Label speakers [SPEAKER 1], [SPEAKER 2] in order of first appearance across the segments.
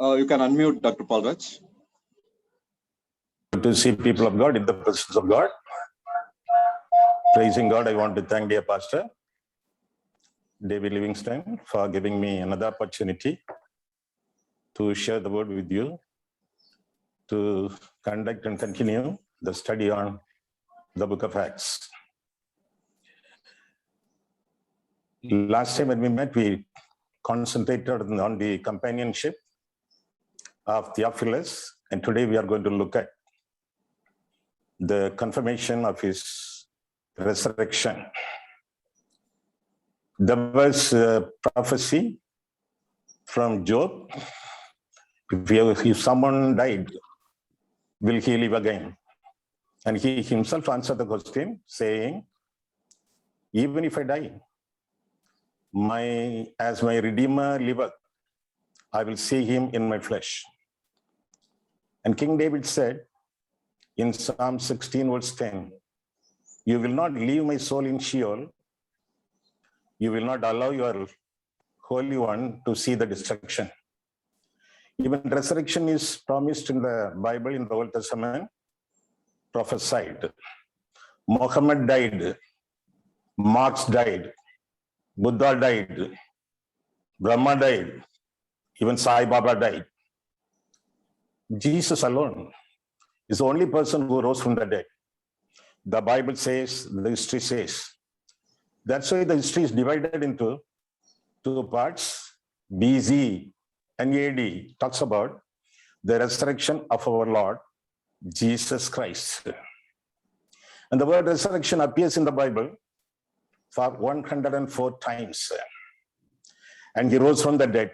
[SPEAKER 1] You can unmute Dr. Paul Raj.
[SPEAKER 2] To see people of God in the presence of God. Praising God, I want to thank dear Pastor David Livingston for giving me another opportunity to share the word with you, to conduct and continue the study on the book of Acts. Last time when we met, we concentrated on the companionship of Theophilus, and today we are going to look at the confirmation of his resurrection. There was a prophecy from Job. If someone died, will he live again? And he himself answered the question saying, even if I die, as my Redeemer liveth, I will see him in my flesh. And King David said in Psalm 16 verse 10, you will not leave my soul in Sheol. You will not allow your Holy One to see the destruction. Even resurrection is promised in the Bible, in the Old Testament, prophesied. Muhammad died, Marx died, Buddha died, Brahma died, even Sai Baba died. Jesus alone is the only person who rose from the dead. The Bible says, the history says. That's why the history is divided into two parts. BC and AD talks about the resurrection of our Lord Jesus Christ. And the word resurrection appears in the Bible for 104 times. And he rose from the dead.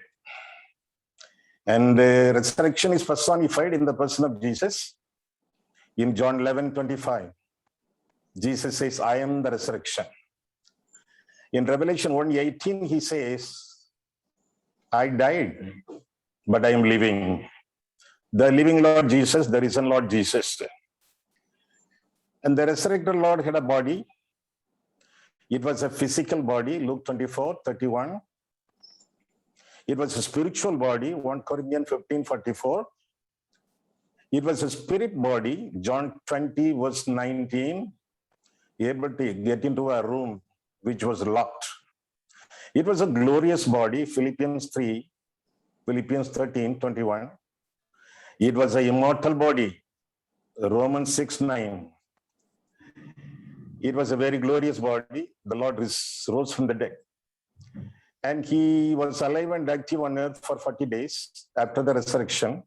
[SPEAKER 2] And the resurrection is personified in the person of Jesus. In John 11:25, Jesus says, I am the resurrection. In Revelation 1:18, he says, I died, but I am living. The living Lord Jesus, the risen Lord Jesus. And the resurrected Lord had a body. It was a physical body, Luke 24:31. It was a spiritual body, 1 Corinthians 15:44. It was a spirit body, John 20 verse 19, able to get into a room which was locked. It was a glorious body, Philippians 13:21. It was an immortal body, Romans 6:9. It was a very glorious body. The Lord rose from the dead. And he was alive and active on earth for 40 days after the resurrection,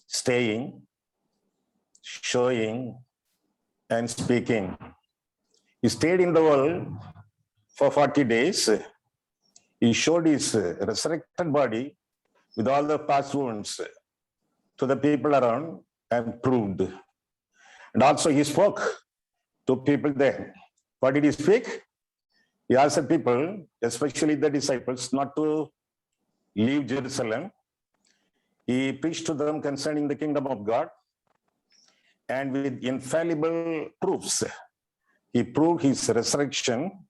[SPEAKER 2] staying, showing, and speaking. He stayed in the world for 40 days. He showed his resurrected body with all the past wounds to the people around and proved. And also he spoke to people there. What did he speak? He asked the people, especially the disciples, not to leave Jerusalem. He preached to them concerning the kingdom of God, and with infallible proofs, he proved his resurrection,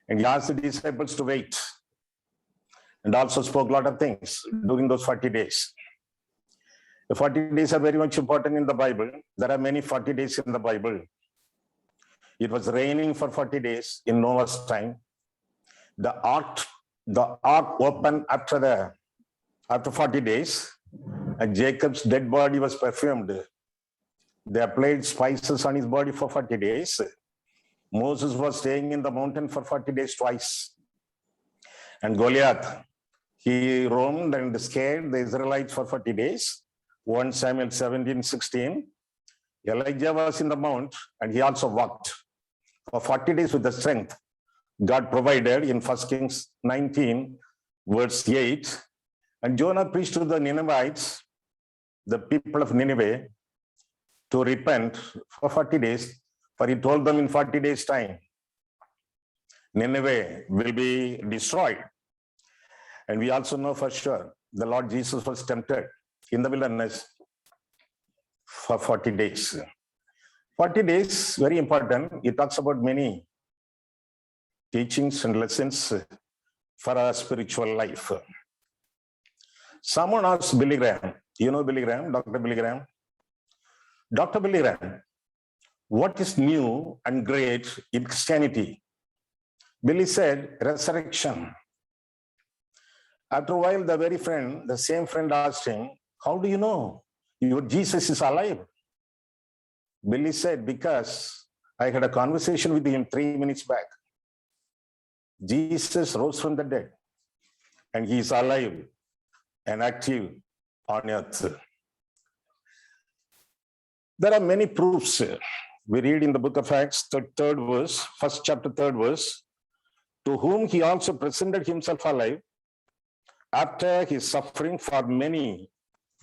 [SPEAKER 2] and he asked the disciples to wait, and also spoke a lot of things during those 40 days. The 40 days are very much important in the Bible. There are many 40 days in the Bible. It was raining for 40 days in Noah's time. The ark opened after 40 days, and Jacob's dead body was perfumed. They applied spices on his body for 40 days. Moses was staying in the mountain for 40 days twice. And Goliath, he roamed and scared the Israelites for 40 days. 1 Samuel 17:16. Elijah was in the mount, and he also walked for 40 days with the strength God provided in 1 Kings 19, verse 8. And Jonah preached to the Ninevites, the people of Nineveh, to repent for 40 days, for he told them in 40 days' time, Nineveh will be destroyed. And we also know for sure the Lord Jesus was tempted in the wilderness for 40 days. 40 days, very important. It talks about many teachings and lessons for our spiritual life. Someone asked Billy Graham, you know Billy Graham, Dr. Billy Graham? Dr. Billy Graham, what is new and great in Christianity? Billy said, resurrection. After a while, the same friend asked him, how do you know your Jesus is alive? Billy said, because I had a conversation with him 3 minutes back. Jesus rose from the dead and he is alive and active on earth. There are many proofs. We read in the book of Acts, third verse, first chapter, 3rd verse, to whom he also presented himself alive after his suffering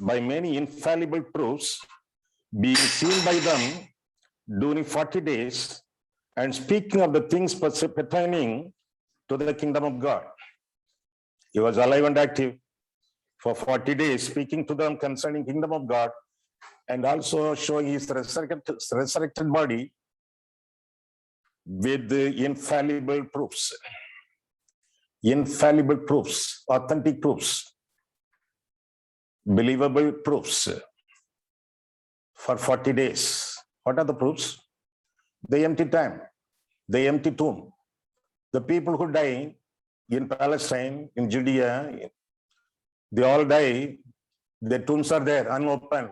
[SPEAKER 2] by many infallible proofs, being seen by them during 40 days, and speaking of the things pertaining to the kingdom of God. He was alive and active for 40 days, speaking to them concerning kingdom of God, and also showing his resurrected body with the infallible proofs. Infallible proofs, authentic proofs, believable proofs for 40 days. What are the proofs? The empty tomb, the empty tomb. The people who die in Palestine, in Judea, they all die, their tombs are there, unopened.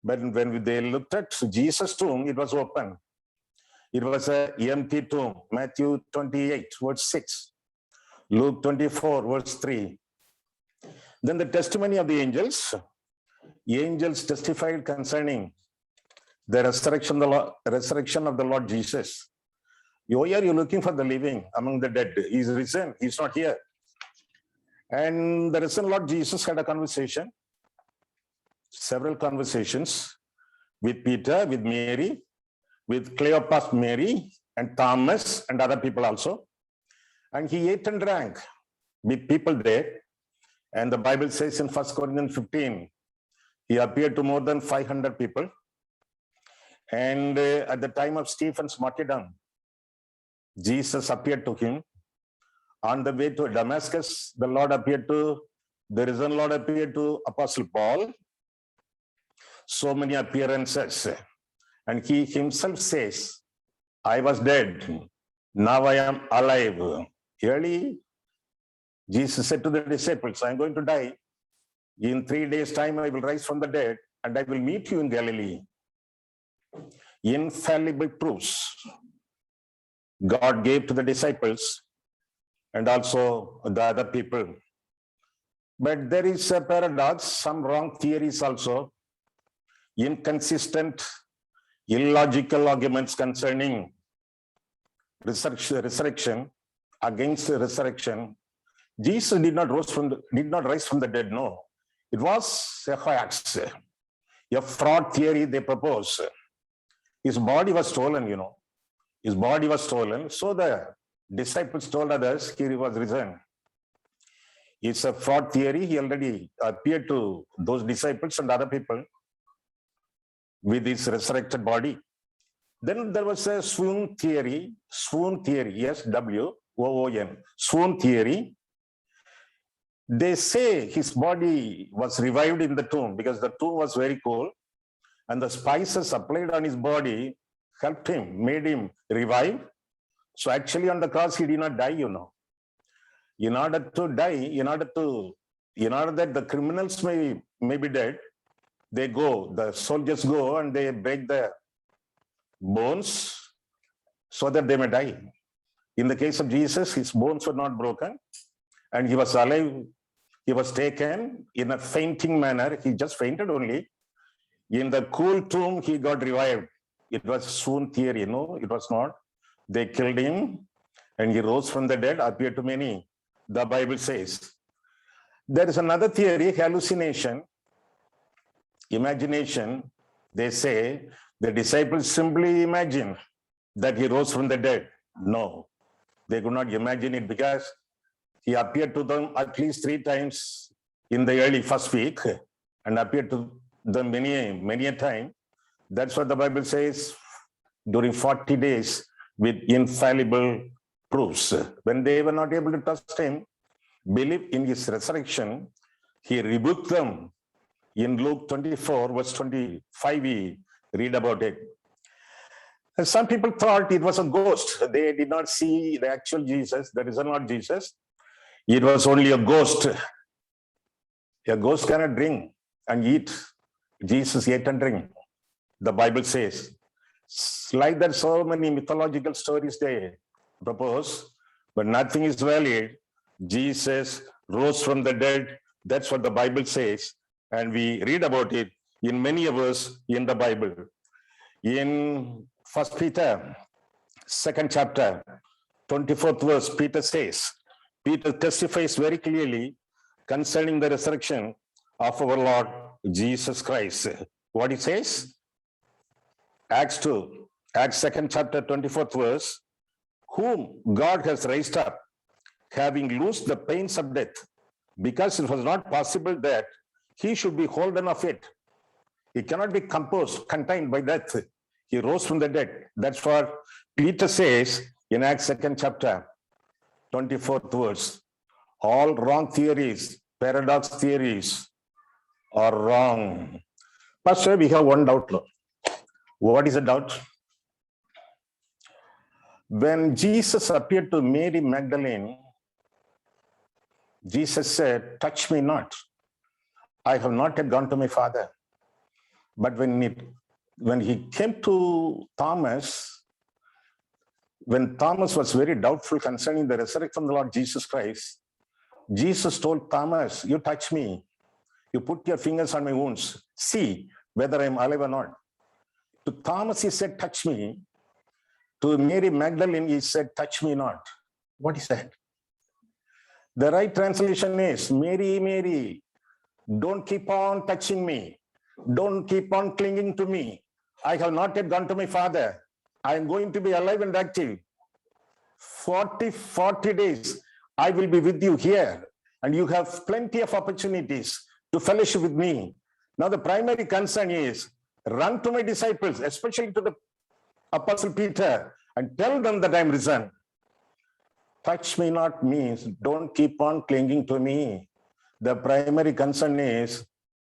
[SPEAKER 2] But when they looked at Jesus' tomb, it was open. It was an empty tomb. Matthew 28, verse 6. Luke 24, verse 3. Then the testimony of the angels. Angels testified concerning the resurrection of the Lord Jesus. Why are you looking for the living among the dead? He's risen. He's not here. And the risen Lord Jesus had a conversation, several conversations with Peter, with Mary, with Cleopas Mary, and Thomas, and other people also. And he ate and drank with people there. And the Bible says in 1 Corinthians 15, he appeared to more than 500 people. And at the time of Stephen's martyrdom, Jesus appeared to him. On the way to Damascus, the risen Lord appeared to Apostle Paul. So many appearances. And he himself says, I was dead, now I am alive. Early, Jesus said to the disciples, I'm going to die. In 3 days' time, I will rise from the dead and I will meet you in Galilee. Infallible proofs God gave to the disciples and also the other people. But there is a paradox, some wrong theories also, inconsistent, illogical arguments concerning resurrection, against the resurrection. Jesus did not rise from the dead, no. It was a hoax, a fraud theory they proposed. His body was stolen, His body was stolen. So the disciples told others he was risen. It's a fraud theory. He already appeared to those disciples and other people with his resurrected body. Then there was a swoon theory, yes, W-O-O-N, swoon theory. They say his body was revived in the tomb because the tomb was very cold and the spices applied on his body helped him, made him revive. So actually on the cross, he did not die, In order to die, in order that the criminals may be dead, the soldiers go and they break the bones so that they may die. In the case of Jesus, his bones were not broken and he was alive. He was taken in a fainting manner. He just fainted only. In the cool tomb, he got revived. It was swoon theory, it was not. They killed him and he rose from the dead, appeared to many, the Bible says. There is another theory, hallucination, imagination. They say the disciples simply imagine that he rose from the dead. No, they could not imagine it because he appeared to them at least 3 times in the early first week and appeared to them many a time. That's what the Bible says during 40 days with infallible proofs. When they were not able to trust him, believe in his resurrection, He rebuked them. In Luke 24, verse 25, we read about it. And some people thought it was a ghost. They did not see the actual Jesus. That is not Jesus. It was only a ghost. A ghost cannot drink and eat. Jesus ate and drank, the Bible says. Like that, so many mythological stories they propose, but nothing is valid. Jesus rose from the dead. That's what the Bible says. And we read about it in many verses in the Bible. In 1 Peter, 2nd chapter, 24th verse, Peter testifies very clearly concerning the resurrection of our Lord Jesus Christ. What he says? Acts 2nd chapter, 24th verse, whom God has raised up, having loosed the pains of death, because it was not possible that he should be holden of it. He cannot be contained by death. He rose from the dead. That's what Peter says in Acts 2nd chapter, 24th verse. All wrong theories, paradox theories are wrong. Pastor, we have one doubt. What is the doubt? When Jesus appeared to Mary Magdalene, Jesus said, touch me not. I have not yet gone to my Father. But when he came to Thomas, when Thomas was very doubtful concerning the resurrection of the Lord Jesus Christ, Jesus told Thomas, you touch me. You put your fingers on my wounds. See whether I am alive or not. To Thomas, he said, touch me. To Mary Magdalene, he said, touch me not. What is that? The right translation is, Mary, Mary, don't keep on touching me. Don't keep on clinging to me. I have not yet gone to my Father. I am going to be alive and active. 40 days, I will be with you here. And you have plenty of opportunities to fellowship with me. Now the primary concern is, run to my disciples, especially to the Apostle Peter, and tell them that I am risen. Touch me not means don't keep on clinging to me. The primary concern is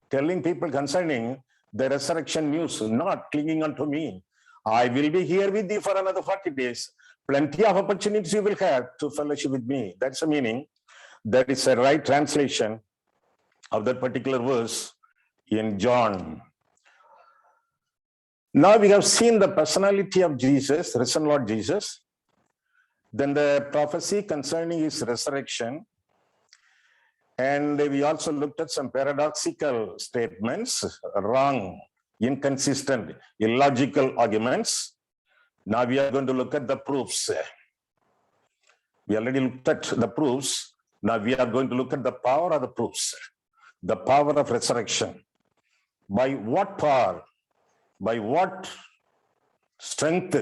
[SPEAKER 2] telling people concerning the resurrection news, not clinging unto me. I will be here with you for another 40 days. Plenty of opportunities you will have to fellowship with me. That's the meaning. That is a right translation of that particular verse in John. Now we have seen the personality of Jesus, risen Lord Jesus. Then the prophecy concerning his resurrection. And we also looked at some paradoxical statements, wrong, inconsistent, illogical arguments. Now we are going to look at the proofs. We already looked at the proofs. Now we are going to look at the power of the proofs. The power of resurrection. By what power, by what strength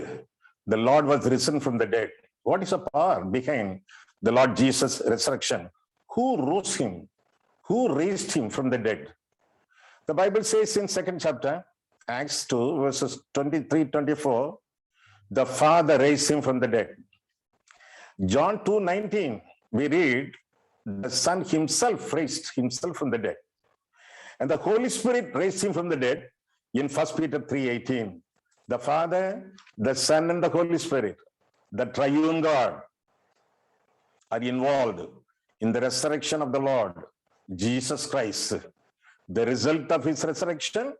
[SPEAKER 2] the Lord was risen from the dead? What is the power behind the Lord Jesus' resurrection? Who rose him? Who raised him from the dead? The Bible says in 2nd chapter, Acts 2, verses 23-24, the Father raised him from the dead. John 2:19, we read, the Son himself raised himself from the dead. And the Holy Spirit raised him from the dead in 1 Peter 3:18. The Father, the Son, and the Holy Spirit, the triune God, are involved in the resurrection of the Lord Jesus Christ. The result of his resurrection,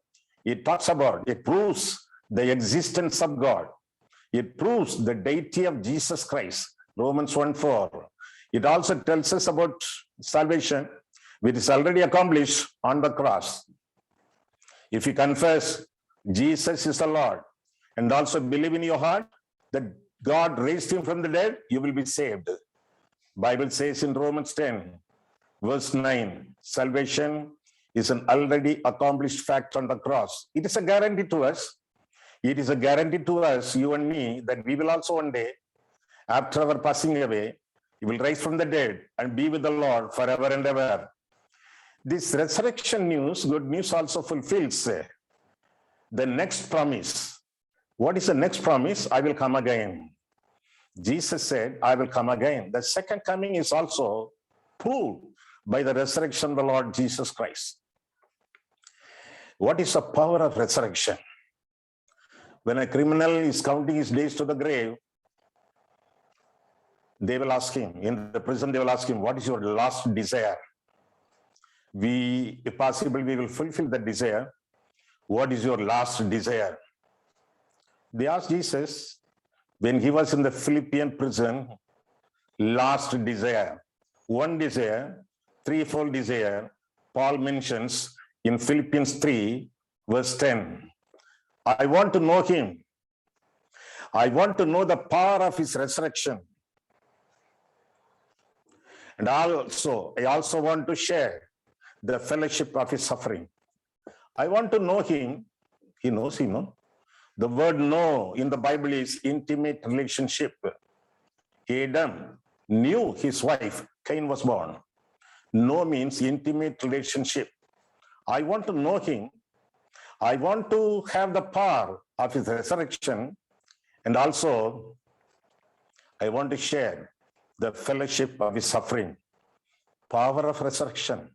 [SPEAKER 2] it talks about, it proves the existence of God. It proves the deity of Jesus Christ, Romans 1:4. It also tells us about salvation, which is already accomplished on the cross. If you confess Jesus is the Lord and also believe in your heart that God raised him from the dead, you will be saved. Bible says in Romans 10, verse 9, salvation is an already accomplished fact on the cross. It is a guarantee to us. It is a guarantee to us, you and me, that we will also one day, after our passing away, we will rise from the dead and be with the Lord forever and ever. This resurrection news, good news, also fulfills the next promise. What is the next promise? I will come again. Jesus said, I will come again. The second coming is also proved by the resurrection of the Lord Jesus Christ. What is the power of resurrection? When a criminal is counting his days to the grave, they will ask him, in the prison, they will ask him, what is your last desire? If possible, we will fulfill that desire. What is your last desire? They asked Jesus when he was in the Philippian prison, last desire. One desire, threefold desire, Paul mentions in Philippians 3, verse 10. I want to know him. I want to know the power of his resurrection. And I also want to share the fellowship of his suffering. I want to know him. He knows him, no? The word know in the Bible is intimate relationship. Adam knew his wife, Cain was born. Know means intimate relationship. I want to know him. I want to have the power of his resurrection. And also, I want to share the fellowship of his suffering. Power of resurrection.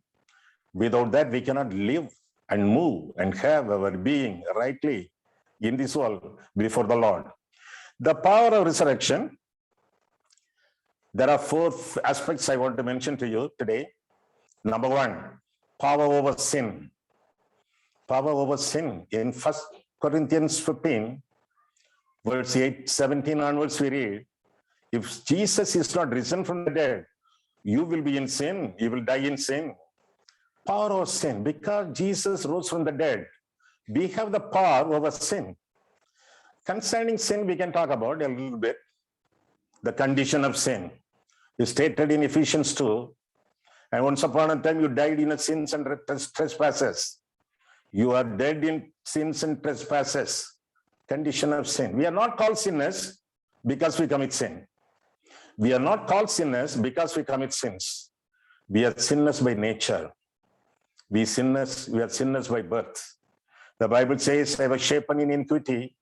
[SPEAKER 2] Without that, we cannot live and move and have our being rightly in this world before the Lord. The power of resurrection, there are 4 aspects I want to mention to you today. Number 1, power over sin. Power over sin. In 1 Corinthians 15, verse 17 onwards, we read, if Jesus is not risen from the dead, you will be in sin, you will die in sin. Power over sin. Because Jesus rose from the dead, we have the power over sin. Concerning sin, we can talk about a little bit. The condition of sin is stated in Ephesians 2. And once upon a time, you died in sins and trespasses. You are dead in sins and trespasses. Condition of sin. We are not called sinners because we commit sin. We are not called sinners because we commit sins. We are sinners by nature. We are sinners by birth. The Bible says, I was shapen in iniquity.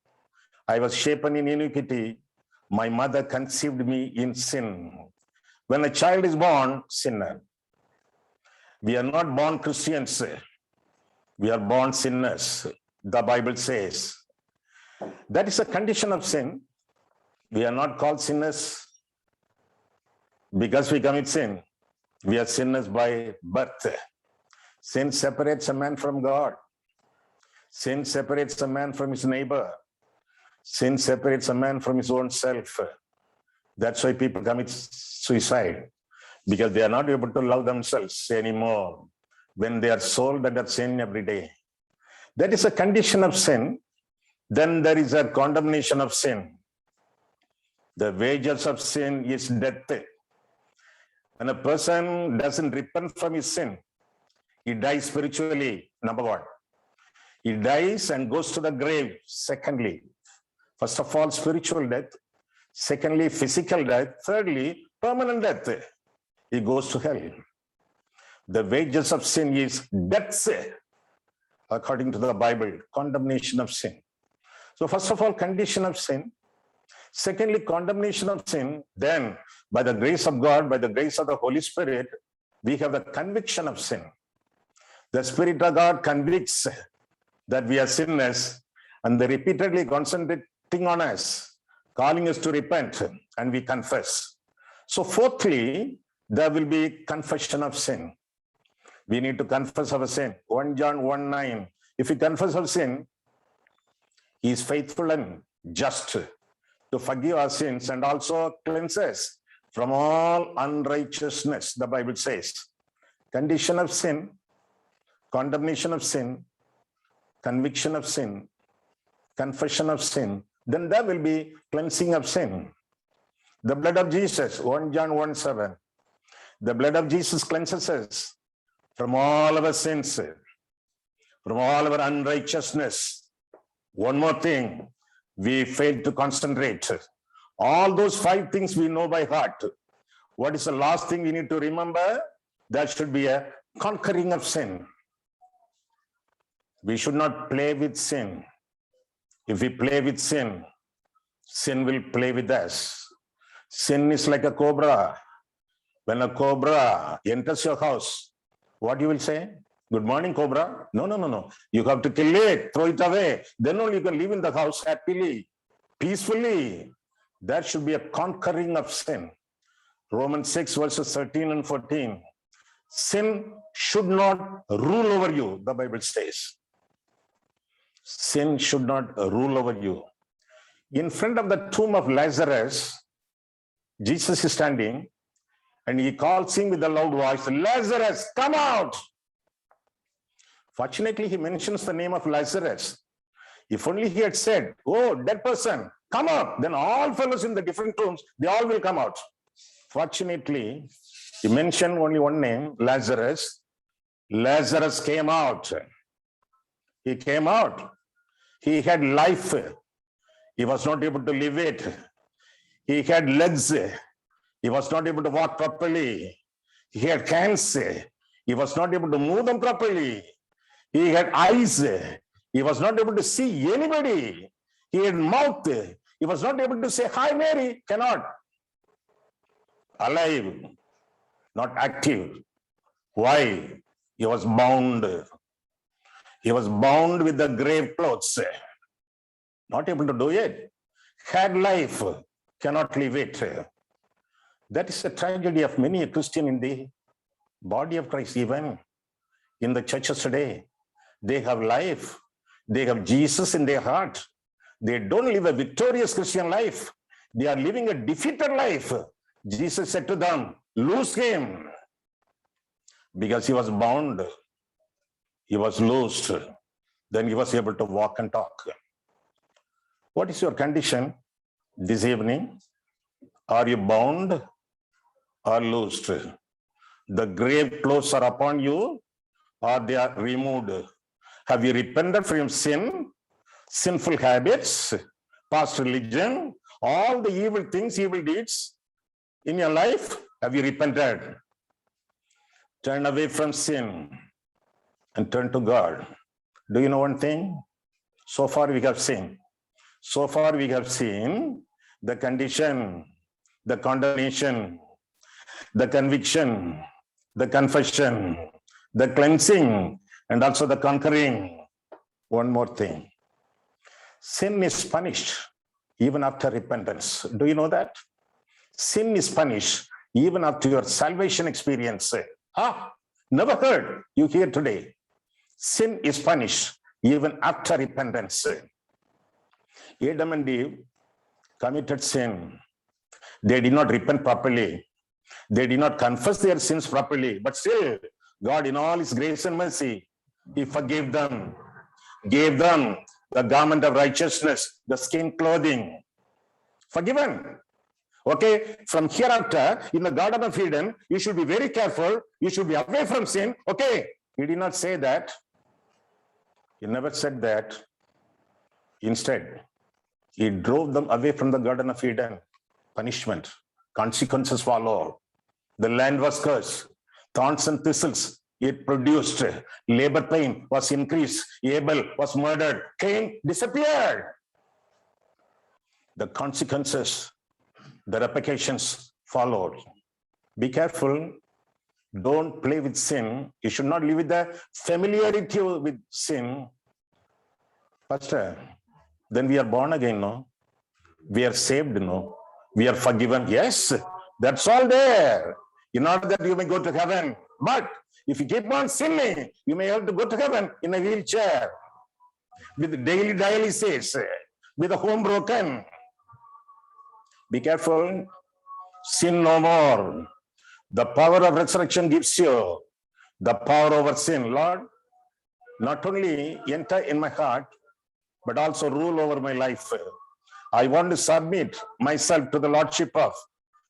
[SPEAKER 2] I was shapen in iniquity. My mother conceived me in sin. When a child is born, sinner. We are not born Christians. We are born sinners. The Bible says. That is a condition of sin. We are not called sinners because we commit sin. We are sinners by birth. Sin separates a man from God. Sin separates a man from his neighbor. Sin separates a man from his own self. That's why people commit suicide, because they are not able to love themselves anymore when they are sold under sin every day. That is a condition of sin. Then there is a condemnation of sin. The wages of sin is death. When a person doesn't repent from his sin, he dies spiritually, number 1. He dies and goes to the grave, secondly. First of all, spiritual death. Secondly, physical death. Thirdly, permanent death. He goes to hell. The wages of sin is death, according to the Bible, condemnation of sin. So first of all, condition of sin. Secondly, condemnation of sin. Then, by the grace of God, by the grace of the Holy Spirit, we have the conviction of sin. The Spirit of God convicts that we are sinners, and they repeatedly concentrating on us, calling us to repent, and we confess. So fourthly, there will be confession of sin. We need to confess our sin. 1 John 1:9. If we confess our sin, he is faithful and just to forgive our sins and also cleanse us from all unrighteousness, the Bible says. Condition of sin, condemnation of sin, conviction of sin, confession of sin. Then there will be cleansing of sin. The blood of Jesus, 1 John 1:7. The blood of Jesus cleanses us from all our sins, from all our unrighteousness. One more thing, we fail to concentrate. All those 5 things we know by heart. What is the last thing we need to remember? There should be a conquering of sin. We should not play with sin. If we play with sin, sin will play with us. Sin is like a cobra. When a cobra enters your house, what you will say? Good morning, cobra. No. You have to kill it, throw it away. Then only you can live in the house happily, peacefully. There should be a conquering of sin. Romans 6 verses 13 and 14. Sin should not rule over you, the Bible says. Sin should not rule over you. In front of the tomb of Lazarus, Jesus is standing and he calls him with a loud voice, Lazarus, come out. Fortunately, he mentions the name of Lazarus. If only he had said, oh, dead person, come out. Then all fellows in the different tombs, they all will come out. Fortunately, he mentioned only one name, Lazarus. Lazarus came out. He came out. He had life. He was not able to live it. He had legs. He was not able to walk properly. He had hands. He was not able to move them properly. He had eyes. He was not able to see anybody. He had mouth. He was not able to say, hi, Mary. Cannot. Alive, not active. Why? He was bound. He was bound with the grave clothes. Not able to do it. Had life, cannot live it. That is the tragedy of many a Christian in the body of Christ, even in the churches today. They have life. They have Jesus in their heart. They don't live a victorious Christian life. They are living a defeated life. Jesus said to them, loose him. Because he was bound. He was loosed. Then he was able to walk and talk. What is your condition this evening? Are you bound or loosed? The grave clothes are upon you or they are removed. Have you repented from sin, sinful habits, past religion, all the evil things, evil deeds in your life? Have you repented? Turn away from sin and turn to God. Do you know one thing? So far we have seen. So far we have seen the condition, the condemnation, the conviction, the confession, the cleansing, and also the conquering. One more thing. Sin is punished even after repentance. Do you know that? Sin is punished even after your salvation experience. Never heard. You hear today. Sin is punished even after repentance. Adam and Eve committed sin. They did not repent properly. They did not confess their sins properly. But still, God, in all his grace and mercy, he forgave them, gave them the garment of righteousness, the skin clothing. Forgiven. Okay, from hereafter, in the Garden of Eden, you should be very careful. You should be away from sin. Okay, he did not say that. He never said that. Instead, he drove them away from the Garden of Eden. Punishment, consequences followed. The land was cursed. Thorns and thistles it produced. Labor pain was increased. Abel was murdered. Cain disappeared. The consequences, the repercussions followed. Be careful. Don't play with sin. You should not live with the familiarity with sin. Pastor, then we are born again, no? We are saved, no? We are forgiven. Yes, that's all there. In order that you may go to heaven. But if you keep on sinning, you may have to go to heaven in a wheelchair, with daily dialysis, with a home broken. Be careful. Sin no more. The power of resurrection gives you the power over sin. Lord, not only enter in my heart, but also rule over my life. I want to submit myself to the Lordship of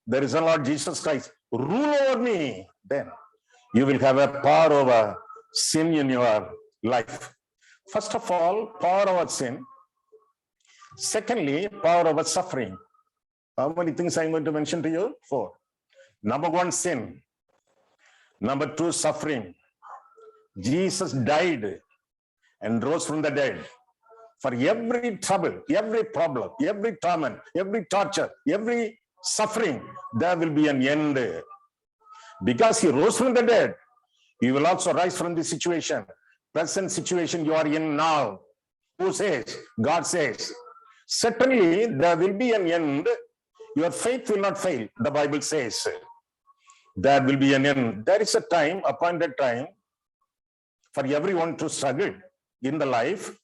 [SPEAKER 2] the risen Lord Jesus Christ. Rule over me. Then you will have a power over sin in your life. First of all, power over sin. Secondly, power over suffering. How many things I'm going to mention to you? 4. Number 1, sin. Number 2, suffering. Jesus died and rose from the dead. For every trouble, every problem, every torment, every torture, every suffering, there will be an end. Because he rose from the dead, you will also rise from this situation. Present situation you are in now. Who says? God says. Certainly there will be an end. Your faith will not fail, the Bible says. There will be an end. There is a time, appointed time, for everyone to struggle in the life.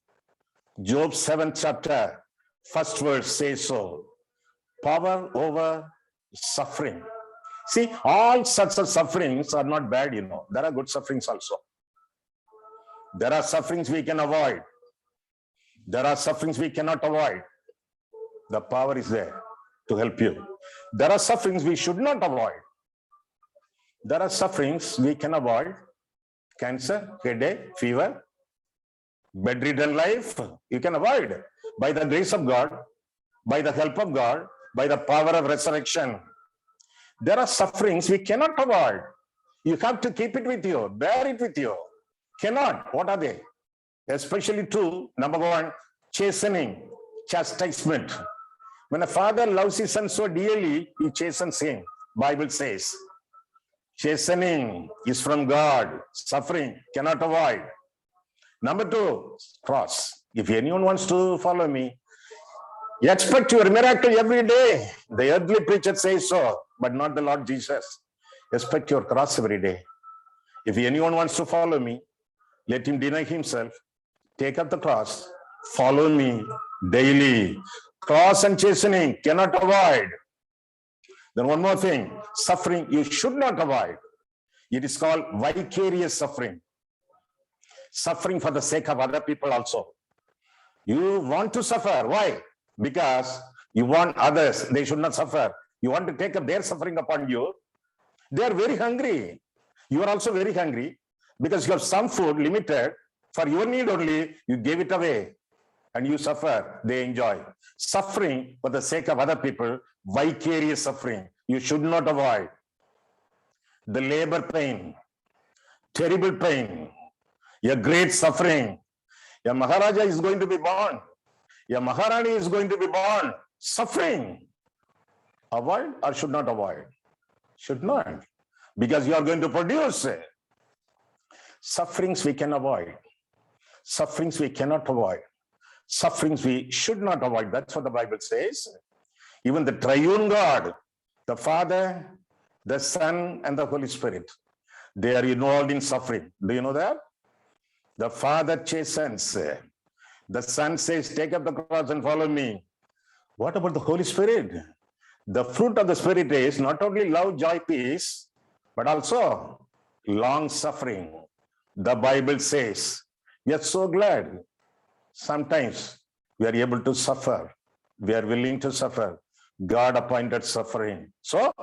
[SPEAKER 2] Job 7th chapter, first verse says so. Power over suffering. See, all such sufferings are not bad, you know. There are good sufferings also. There are sufferings we can avoid. There are sufferings we cannot avoid. The power is there to help you. There are sufferings we should not avoid. There are sufferings we can avoid. Cancer, headache, fever, bedridden life, you can avoid by the grace of God, by the help of God, by the power of resurrection. There are sufferings we cannot avoid. You have to keep it with you, bear it with you. Cannot. What are they? Especially two. Number one, chastening, chastisement. When a father loves his son so dearly, he chastens him. Bible says. Chastening is from God. Suffering cannot avoid. Number two, cross. If anyone wants to follow me, expect your miracle every day. The earthly preacher says so, but not the Lord Jesus. Expect your cross every day. If anyone wants to follow me, let him deny himself, take up the cross, follow me daily. Cross and chastening cannot avoid. Then one more thing, suffering you should not avoid. It is called vicarious suffering. Suffering for the sake of other people also. You want to suffer. Why? Because you want others, they should not suffer. You want to take up their suffering upon you. They are very hungry. You are also very hungry because you have some food limited. For your need only, you gave it away and you suffer. They enjoy. Suffering for the sake of other people, vicarious suffering, you should not avoid. The labor pain, terrible pain, a great suffering. A Maharaja is going to be born. A Maharani is going to be born. Suffering. Avoid or should not avoid? Should not. Because you are going to produce. Sufferings we can avoid. Sufferings we cannot avoid. Sufferings we should not avoid. That's what the Bible says. Even the triune God, the Father, the Son, and the Holy Spirit, they are involved in suffering. Do you know that? The Father chastens. The Son says, take up the cross and follow me. What about the Holy Spirit? The fruit of the Spirit is not only love, joy, peace, but also long suffering. The Bible says, we are so glad. Sometimes we are able to suffer. We are willing to suffer. God appointed suffering. So,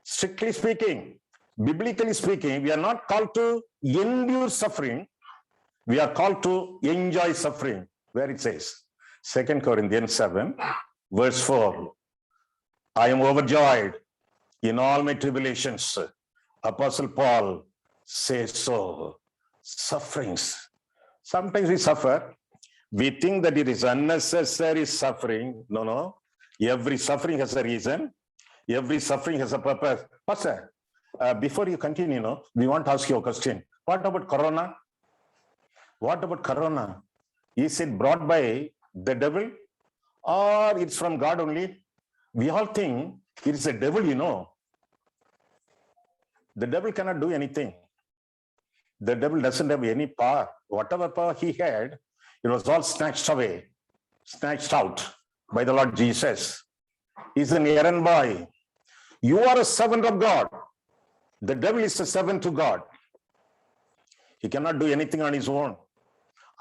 [SPEAKER 2] strictly speaking, biblically speaking, we are not called to endure suffering. We are called to enjoy suffering. Where it says, 2 Corinthians 7, verse 4. I am overjoyed in all my tribulations. Apostle Paul says so. Sufferings. Sometimes we suffer. We think that it is unnecessary suffering. No. Every suffering has a reason. Every suffering has a purpose. Pastor, before you continue, we want to ask you a question. What about Corona? What about Corona? Is it brought by the devil or it's from God only? We all think it is a devil, The devil cannot do anything. The devil doesn't have any power. Whatever power he had, it was all snatched away, snatched out by the Lord Jesus. He's an errand boy. You are a servant of God. The devil is a servant to God. He cannot do anything on his own.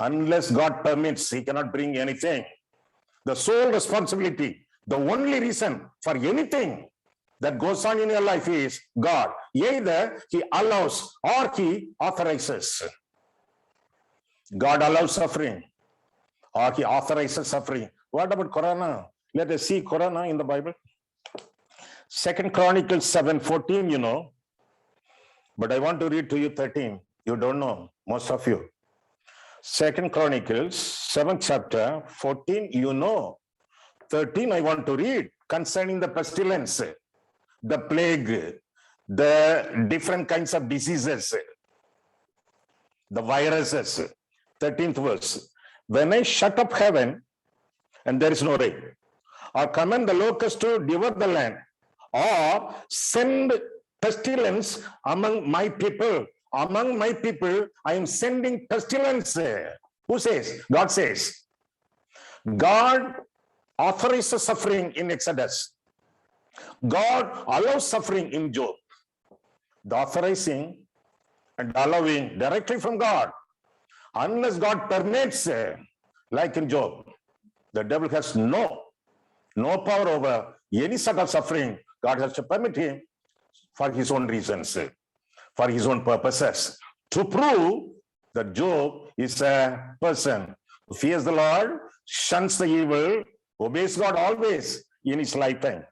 [SPEAKER 2] Unless God permits, he cannot bring anything. The sole responsibility, the only reason for anything that goes on in your life is God. Either he allows or he authorizes. God allows suffering or he authorizes suffering. What about Corona? Let us see Corona in the Bible. 2 Chronicles 7:14, But I want to read to you 13. You don't know, most of you. 2 Chronicles 7th chapter 14, 13 I want to read concerning the pestilence, the plague, the different kinds of diseases, the viruses. 13th verse. When I shut up heaven and there is no rain, or command the locust to devour the land, or send pestilence among my people. Among my people, I am sending pestilence. Who says? God says. God authorizes suffering in Exodus. God allows suffering in Job. The authorizing and allowing directly from God. Unless God permits, like in Job, the devil has no power over any sort of suffering. God has to permit him for his own reasons, for his own purposes, to prove that Job is a person who fears the Lord, shuns the evil, obeys God always in his lifetime.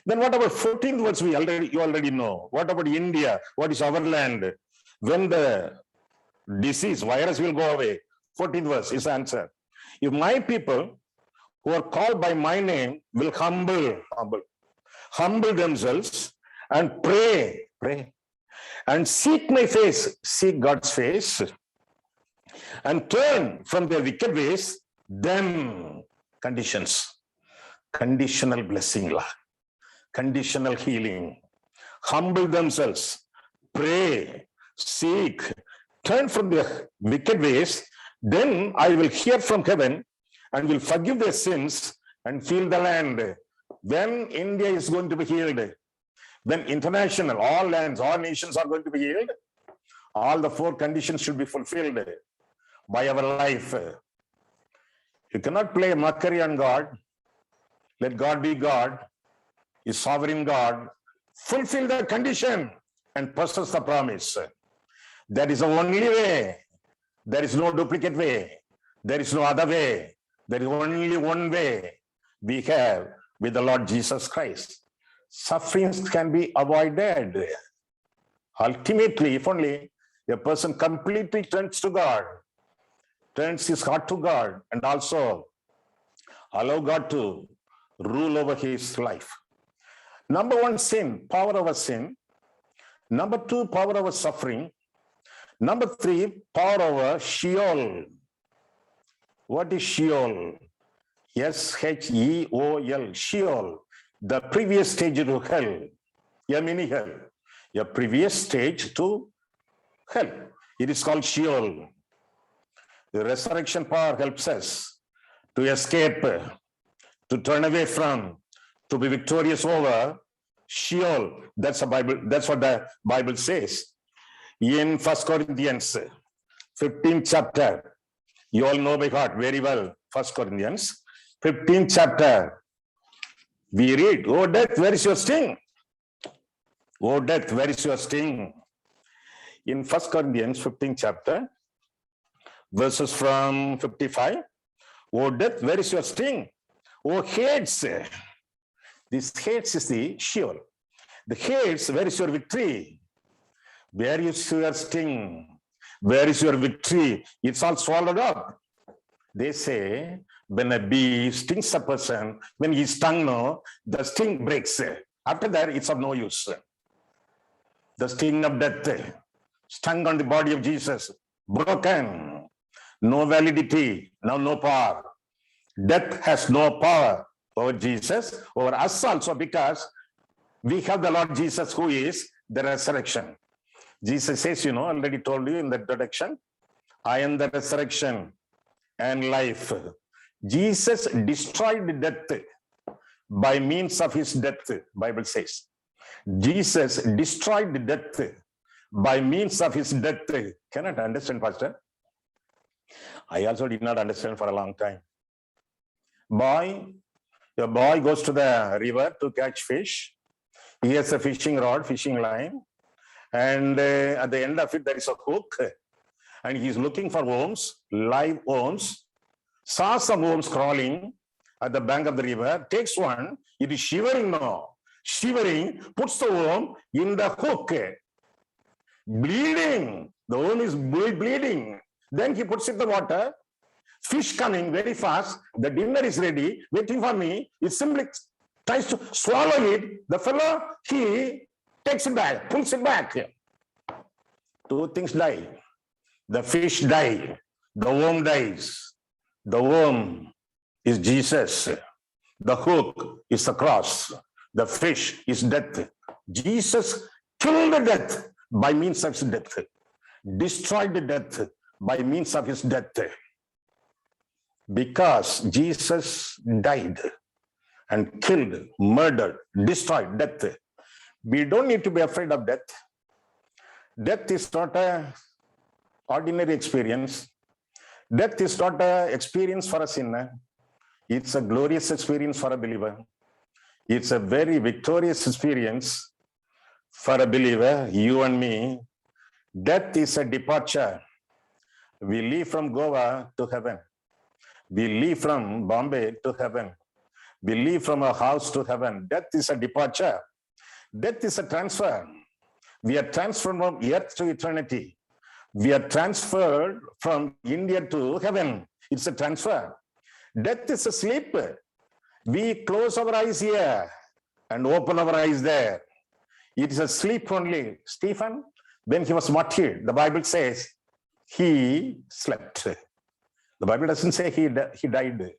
[SPEAKER 2] Then what about 14th verse? You already know. What about India? What is our land? When the disease, virus will go away. 14th verse is the answer. If my people who are called by my name will humble themselves and pray, and seek my face, seek God's face, and turn from their wicked ways, then conditional blessing, conditional healing, humble themselves, pray, seek, turn from their wicked ways, then I will hear from heaven and will forgive their sins and heal the land. When India is going to be healed, when international, all lands, all nations are going to be healed, all the 4 conditions should be fulfilled by our life. You cannot play mockery on God. Let God be God, is sovereign God. Fulfill the condition and possess the promise. That is the only way. There is no duplicate way. There is no other way. There is only one way we have with the Lord Jesus Christ. Sufferings can be avoided. Ultimately, if only a person completely turns to God, turns his heart to God, and also allow God to rule over his life. Number 1, sin, power over sin. Number 2, power over suffering. Number 3, power over Sheol. What is Sheol? S-H-E-O-L, Sheol, the previous stage to hell, a mini hell, a previous stage to hell. It is called Sheol. The resurrection power helps us to escape, to turn away from, to be victorious over Sheol. That's the Bible. That's what the Bible says. In 1 Corinthians 15th chapter, you all know by heart very well, 1 Corinthians 15th chapter, we read, "O death, where is your sting? O death, where is your sting?" In 1 Corinthians 15th chapter, verses from 55, "O death, where is your sting? O Hades." This Hades is the Sheol. The Hades, where is your victory? Where is your sting? Where is your victory? It's all swallowed up. They say, when a bee stings a person, when he's stung, no, the sting breaks. After that, it's of no use. The sting of death, stung on the body of Jesus, broken. No validity, now no power. Death has no power over Jesus, over us also, because we have the Lord Jesus, who is the resurrection. Jesus says, you know, already told you in the introduction, I am the resurrection and life. Jesus destroyed death by means of his death, Bible says. Jesus destroyed death by means of his death. Cannot understand, Pastor? I also did not understand for a long time. A boy goes to the river to catch fish. He has a fishing rod, fishing line. And at the end of it, there is a hook. And he's looking for worms, live worms. Saw some worms crawling at the bank of the river. Takes one. It is shivering now. Shivering, puts the worm in the hook. Bleeding. The worm is bleeding. Then he puts it in the water. Fish coming very fast. The dinner is ready, waiting for me. It simply tries to swallow it. The fellow, he takes it back, pulls it back. Two things die. The fish die. The worm dies. The worm is Jesus. The hook is the cross. The fish is death. Jesus killed the death by means of his death. Destroyed the death by means of his death. Because Jesus died and killed, murdered, destroyed death. We don't need to be afraid of death. Death is not an ordinary experience. Death is not an experience for a sinner. It's a glorious experience for a believer. It's a very victorious experience for a believer, you and me. Death is a departure. We leave from Goa to heaven. We leave from Bombay to heaven. We leave from our house to heaven. Death is a departure. Death is a transfer. We are transferred from earth to eternity. We are transferred from India to heaven. It's a transfer. Death is a sleep. We close our eyes here and open our eyes there. It is a sleep only. Stephen, when he was martyred, the Bible says he slept. The Bible doesn't say he died.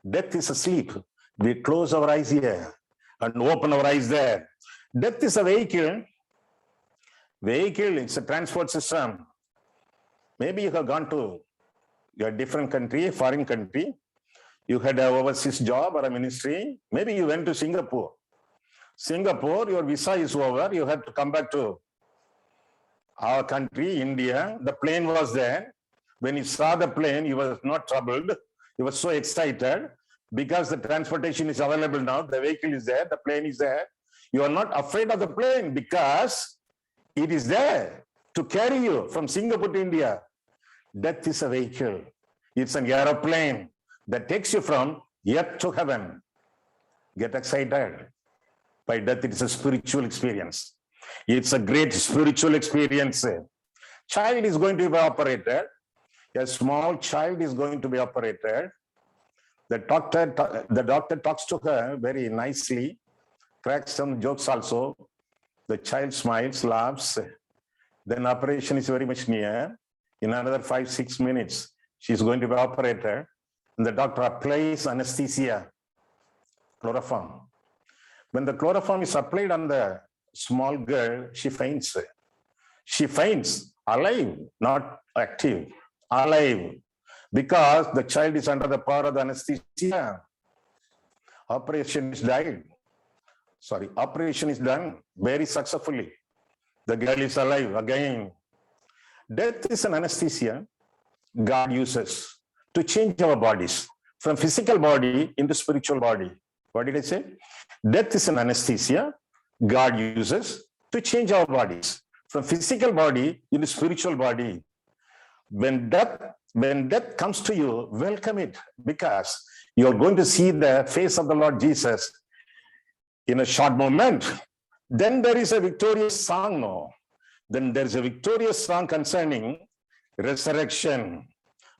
[SPEAKER 2] Death is a sleep. We close our eyes here and open our eyes there. Death is a vehicle. Vehicle, it's a transport system. Maybe you have gone to a different country, a foreign country. You had an overseas job or a ministry. Maybe you went to Singapore. Singapore, your visa is over. You have to come back to our country, India. The plane was there. When you saw the plane, you were not troubled. You were so excited because the transportation is available now. The vehicle is there. The plane is there. You are not afraid of the plane because it is there to carry you from Singapore to India. Death is a vehicle. It's an aeroplane that takes you from earth to heaven. Get excited. By death, it is a spiritual experience. It's a great spiritual experience. Child is going to be operated. A small child is going to be operated. The doctor talks to her very nicely, cracks some jokes also. The child smiles, laughs. Then operation is very much near. In another 5-6 minutes, she's going to be operated. And the doctor applies anesthesia, chloroform. When the chloroform is applied on the small girl, she faints. She faints alive, not active, alive, because the child is under the power of the anesthesia. Operation is done very successfully. The girl is alive again. Death is an anesthesia God uses to change our bodies from physical body into spiritual body. What did I say? Death is an anesthesia God uses to change our bodies from physical body into spiritual body. When death comes to you, welcome it, because you're going to see the face of the Lord Jesus in a short moment. Then there is a victorious song, no? Then there is a victorious song concerning resurrection.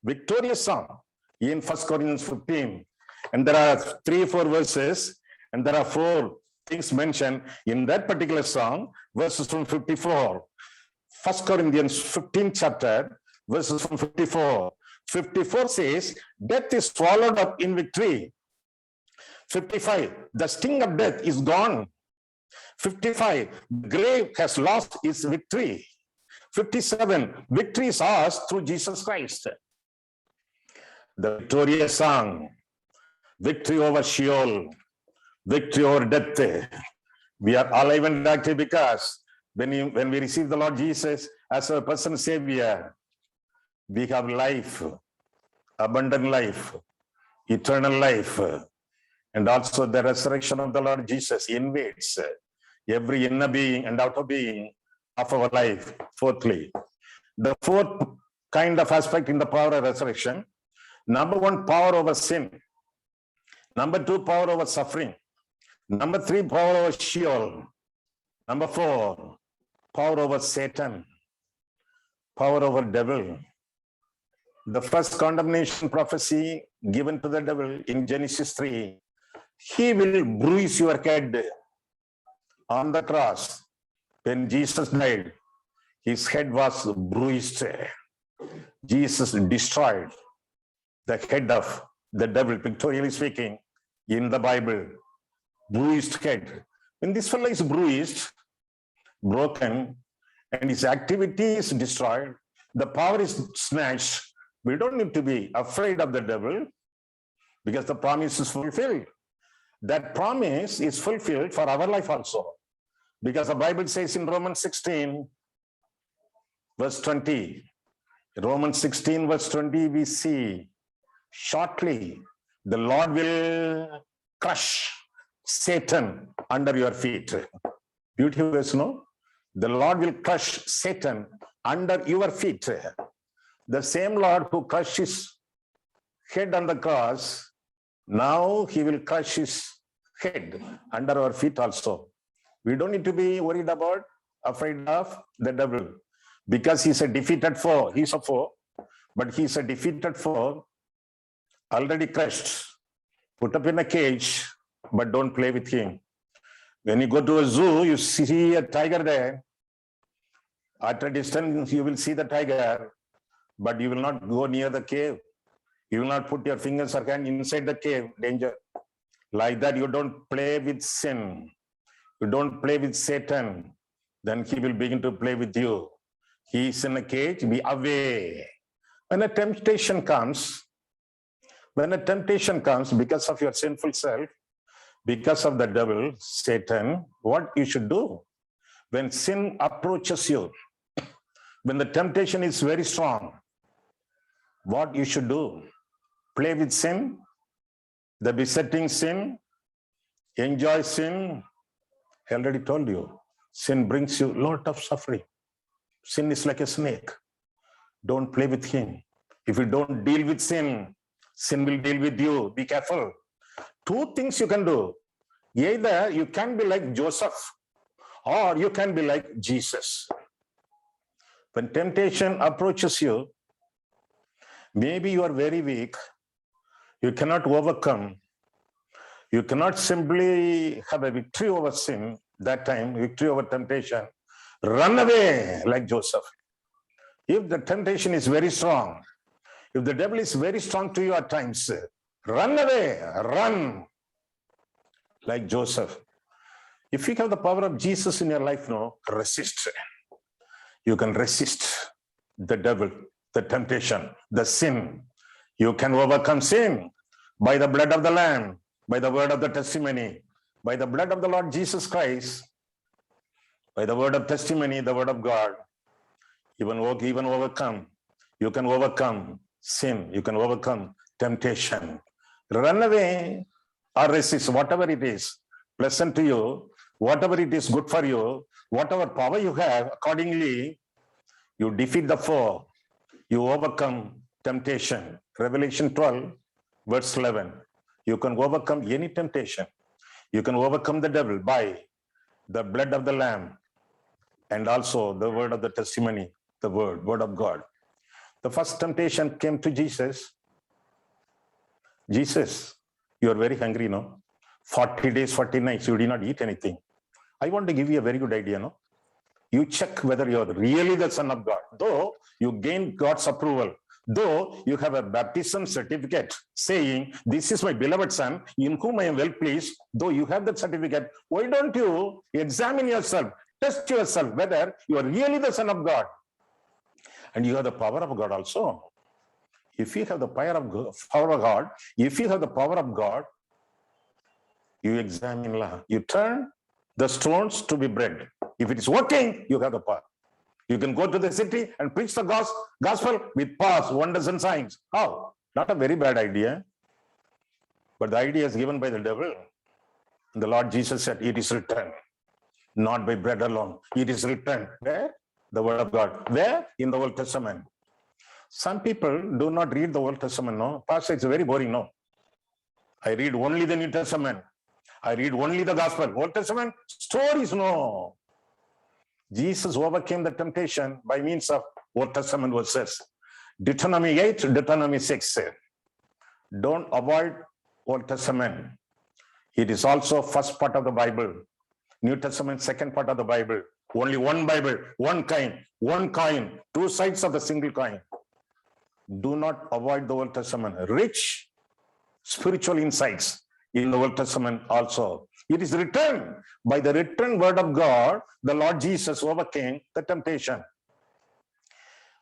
[SPEAKER 2] Victorious song in 1 Corinthians 15. And there are 3-4 verses, and there are 4 things mentioned in that particular song, verses from 54. 1 Corinthians 15 chapter, verses from 54. 54 says, death is swallowed up in victory. 55, the sting of death is gone. 55, the grave has lost its victory. 57, victory is ours through Jesus Christ. The victorious song, victory over Sheol, victory over death. We are alive and active because when we receive the Lord Jesus as our personal Savior, we have life, abundant life, eternal life, and also the resurrection of the Lord Jesus invades every inner being and outer being of our life. Fourthly, the fourth kind of aspect in the power of resurrection, number 1, power over sin. Number 2, power over suffering. Number 3, power over Sheol. Number 4, power over Satan, power over devil. The first condemnation prophecy given to the devil in Genesis 3, he will bruise your head on the cross. When Jesus died, his head was bruised. Jesus destroyed the head of the devil, pictorially speaking, in the Bible. Bruised head. When this fellow is bruised, broken, and his activity is destroyed, the power is snatched. We don't need to be afraid of the devil because the promise is fulfilled. That promise is fulfilled for our life also. Because the Bible says in Romans 16, verse 20, Romans 16, verse 20, we see shortly the Lord will crush Satan under your feet. Beautiful verse, no? The Lord will crush Satan under your feet. The same Lord who crushed his head on the cross, now he will crush his head under our feet also. We don't need to be worried about, afraid of the devil, because he's a defeated foe. He's a foe, but he's a defeated foe, already crushed, put up in a cage, but don't play with him. When you go to a zoo, you see a tiger there. At a distance, you will see the tiger, but you will not go near the cave. You will not put your fingers or hand inside the cave, danger. Like that, you don't play with sin. You don't play with Satan. Then he will begin to play with you. He is in a cage, be away. When a temptation comes because of your sinful self, because of the devil, Satan, what you should do? When sin approaches you, when the temptation is very strong, what you should do? Play with sin, the besetting sin, enjoy sin. I already told you, sin brings you a lot of suffering. Sin is like a snake. Don't play with him. If you don't deal with sin, sin will deal with you. Be careful. Two things you can do. Either you can be like Joseph or you can be like Jesus. When temptation approaches you, maybe you are very weak. You cannot overcome. You cannot simply have a victory over sin, that time, victory over temptation. Run away like Joseph. If the temptation is very strong, if the devil is very strong to you at times, run away, run like Joseph. If you have the power of Jesus in your life now, resist. You can resist the devil, the temptation, the sin. You can overcome sin by the blood of the Lamb, by the word of the testimony, by the blood of the Lord Jesus Christ, by the word of testimony, the word of God. Even overcome. You can overcome sin. You can overcome temptation. Run away or resist, whatever it is pleasant to you, whatever it is good for you, whatever power you have, accordingly, you defeat the foe. You overcome temptation. Revelation 12, verse 11. You can overcome any temptation. You can overcome the devil by the blood of the Lamb and also the word of the testimony, the word of God. The first temptation came to Jesus. Jesus, you are very hungry, no? 40 days, 40 nights, you did not eat anything. I want to give you a very good idea, no? You check whether you are really the Son of God. Though you gain God's approval, though you have a baptism certificate saying, this is my beloved Son, in whom I am well pleased, though you have that certificate, why don't you examine yourself, test yourself whether you are really the Son of God? And you have the power of God also. If you have the power of God, if you have the power of God, you examine, you turn the stones to be bread. If it is working, you have the power. You can go to the city and preach the gospel with powers, wonders and signs. How? Not a very bad idea. But the idea is given by the devil. The Lord Jesus said, it is written, not by bread alone. It is written. Where? The word of God. Where? In the Old Testament. Some people do not read the Old Testament, no? Pastor, it's very boring, no? I read only the New Testament. I read only the gospel. Old Testament, stories, no. Jesus overcame the temptation by means of Old Testament verses. Deuteronomy 8, Deuteronomy 6. Don't avoid Old Testament. It is also first part of the Bible. New Testament, second part of the Bible. Only one Bible, one coin, two sides of the single coin. Do not avoid the Old Testament. Rich spiritual insights in the Old Testament also. It is written, by the written word of God, the Lord Jesus overcame the temptation.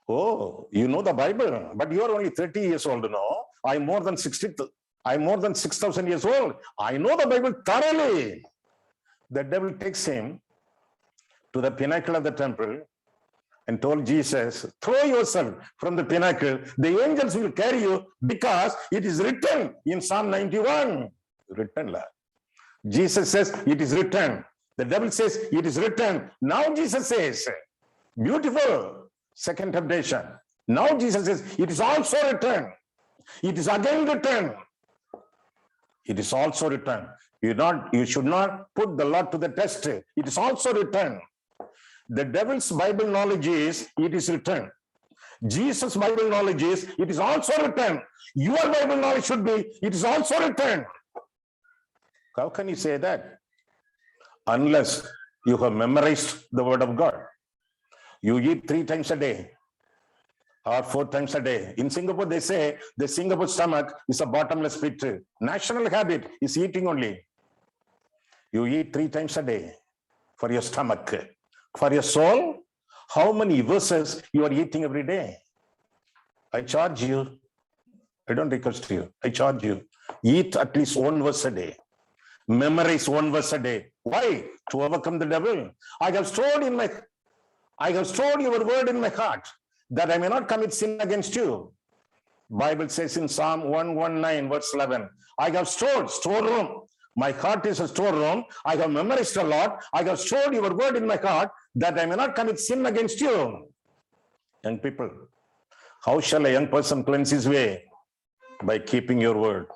[SPEAKER 2] Oh, you know the Bible, but you are only 30 years old now. I'm more than 6,000 years old. I know the Bible thoroughly. The devil takes him to the pinnacle of the temple and told Jesus, throw yourself from the pinnacle. The angels will carry you because it is written in Psalm 91. Written. Jesus says, it is written. The devil says, it is written. Now Jesus says, beautiful. Second temptation. Now Jesus says, it is also written. It is again written. It is also written. You should not put the Lord to the test. It is also written. The devil's Bible knowledge is, it is written. Jesus' Bible knowledge is, it is also written. Your Bible knowledge should be, it is also written. How can you say that? Unless you have memorized the word of God. You eat 3 times a day or 4 times a day. In Singapore, they say the Singapore stomach is a bottomless pit. National habit is eating only. You eat 3 times a day for your stomach. For your soul, how many verses you are eating every day? I charge you. I don't request you. I charge you. Eat at least 1 verse a day. Memorize 1 verse a day. Why? To overcome the devil. I have stored your word in my heart, that I may not commit sin against you. Bible says in Psalm 119 verse 11, I have storeroom. My heart is a storeroom. I have memorized a lot. I have stored your word in my heart, that I may not commit sin against you. Young people, how shall a young person cleanse his way? By keeping your word,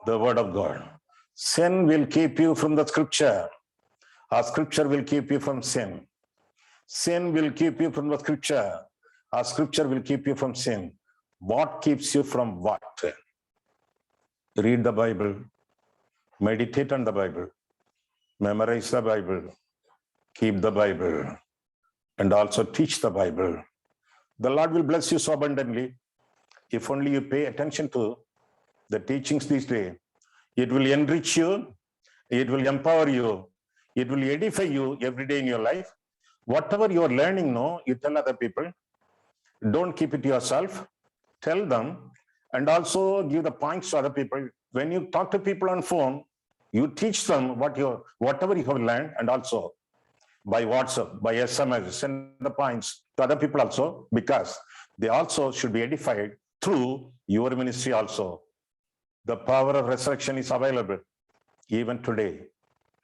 [SPEAKER 2] the word of God. Sin will keep you from the scripture. Our scripture will keep you from sin. Sin will keep you from the scripture. Our scripture will keep you from sin. What keeps you from what? Read the Bible. Meditate on the Bible. Memorize the Bible. Keep the Bible. And also teach the Bible. The Lord will bless you so abundantly if only you pay attention to the teachings these days. It will enrich you. It will empower you. It will edify you every day in your life. Whatever you are learning now, you tell other people. Don't keep it to yourself. Tell them, and also give the points to other people. When you talk to people on phone, you teach them whatever you have learned, and also by WhatsApp, by SMS, send the points to other people also, because they also should be edified through your ministry also. The power of resurrection is available even today.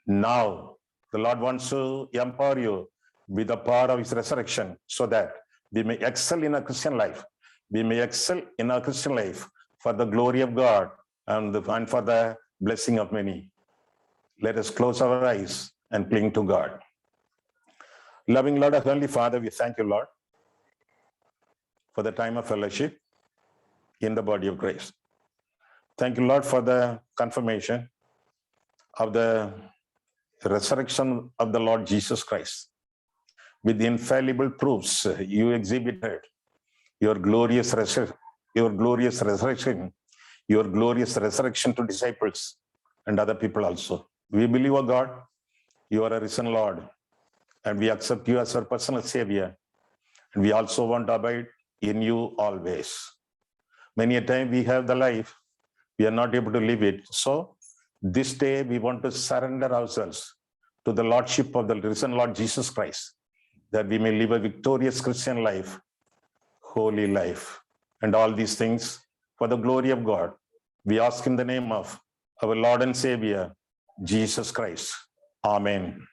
[SPEAKER 2] Now, the Lord wants to empower you with the power of his resurrection, so that we may excel in our Christian life. We may excel in our Christian life for the glory of God and for the blessing of many. Let us close our eyes and cling to God. Loving Lord, our Heavenly Father, we thank you, Lord, for the time of fellowship in the body of grace. Thank you, Lord, for the confirmation of the resurrection of the Lord Jesus Christ. With the infallible proofs you exhibited, your glorious resurrection, your glorious resurrection to disciples and other people also. We believe, O God, you are a risen Lord, and we accept you as our personal Savior. And we also want to abide in you always. Many a time we have the life, we are not able to live it. So this day we want to surrender ourselves to the Lordship of the risen Lord Jesus Christ, that we may live a victorious Christian life, holy life, and all these things for the glory of God. We ask in the name of our Lord and Savior, Jesus Christ. Amen.